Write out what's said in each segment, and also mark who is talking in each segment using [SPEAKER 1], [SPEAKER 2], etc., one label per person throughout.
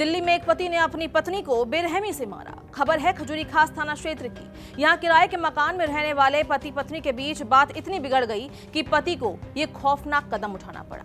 [SPEAKER 1] दिल्ली में एक पति ने अपनी पत्नी को बेरहमी से मारा। खबर है खजूरी खास थाना क्षेत्र की। यहाँ किराए के मकान में रहने वाले पति पत्नी के बीच बात इतनी बिगड़ गई कि पति को ये खौफनाक कदम उठाना पड़ा।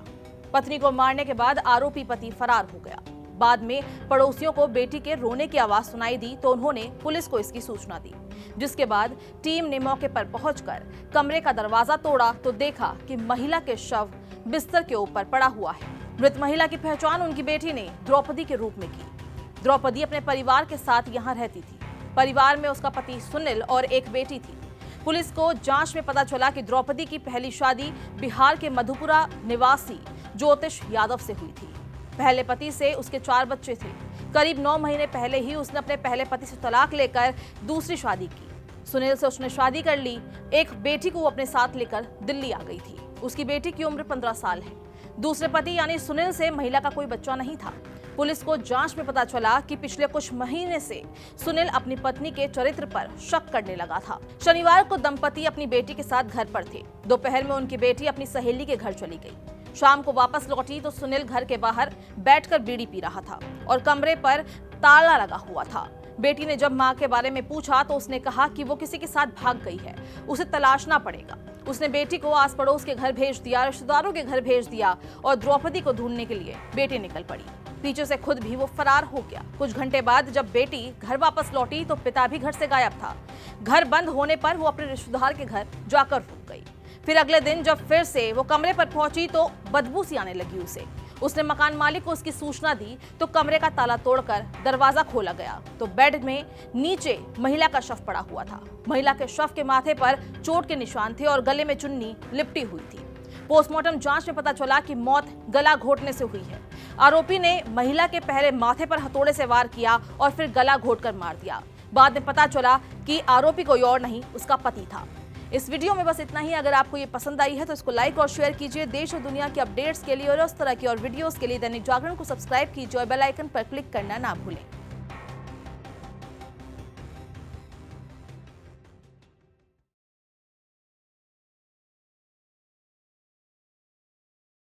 [SPEAKER 1] पत्नी को मारने के बाद आरोपी पति फरार हो गया। बाद में पड़ोसियों को बेटी के रोने की आवाज सुनाई दी तो उन्होंने पुलिस को इसकी सूचना दी, जिसके बाद टीम ने मौके पर पहुंचकर कमरे का दरवाजा तोड़ा तो देखा कि महिला के शव बिस्तर के ऊपर पड़ा हुआ है। मृत महिला की पहचान उनकी बेटी ने द्रौपदी के रूप में की। द्रौपदी अपने परिवार के साथ यहाँ रहती थी। परिवार में उसका पति सुनील और एक बेटी थी। पुलिस को जांच में पता चला कि द्रौपदी की पहली शादी बिहार के मधुपुरा निवासी ज्योतिष यादव से हुई थी। पहले पति से उसके 4 बच्चे थे। करीब 9 महीने पहले ही उसने अपने पहले पति से तलाक लेकर दूसरी शादी की। सुनील से उसने शादी कर ली। एक बेटी को वो अपने साथ लेकर दिल्ली आ गई थी। उसकी बेटी की उम्र 15 साल है। दूसरे पति यानी सुनील से महिला का कोई बच्चा नहीं था। पुलिस को जांच में पता चला कि पिछले कुछ महीने से सुनील अपनी पत्नी के चरित्र पर शक करने लगा था। शनिवार को दंपति अपनी बेटी के साथ घर पर थे। दोपहर में उनकी बेटी अपनी सहेली के घर चली गई। शाम को वापस लौटी तो सुनील घर के बाहर बैठकर बीड़ी पी रहा था और कमरे पर ताला लगा हुआ था। बेटी ने जब मां के बारे में पूछा तो उसने कहा कि वो किसी के साथ भाग गई है, उसे तलाशना पड़ेगा। उसने बेटी को आस पड़ोस के घर भेज दिया, रिश्तेदारों के घर भेज दिया और द्रौपदी को ढूंढने के लिए बेटी निकल पड़ी। पीछे से खुद भी वो फरार हो गया। कुछ घंटे बाद जब बेटी घर वापस लौटी तो पिता भी घर से गायब था। घर बंद होने पर वो अपने रिश्तेदार के घर जाकर रुक गई। फिर अगले दिन जब फिर से वो कमरे पर पहुंची तो बदबू सी आने लगी उसे। उसने मकान मालिक को उसकी सूचना दी तो कमरे का ताला तोड़कर दरवाजा खोला गया तो बेड में नीचे महिला का शव पड़ा हुआ था। महिला के शव के माथे पर चोट के निशान थे और गले में चुन्नी लिपटी हुई थी। पोस्टमार्टम जांच में पता चला कि मौत गला घोटने से हुई है। आरोपी ने महिला के पहले माथे पर हथौड़े से वार किया और फिर गला घोटकर मार दिया। बाद में पता चला कि आरोपी कोई और नहीं, उसका पति था। इस वीडियो में बस इतना ही। अगर आपको ये पसंद आई है तो इसको लाइक और शेयर कीजिए। देश और दुनिया के अपडेट्स के लिए और इस तरह की और वीडियोस के लिए दैनिक जागरण को सब्सक्राइब कीजिए और बेल आइकन पर क्लिक करना ना भूलें।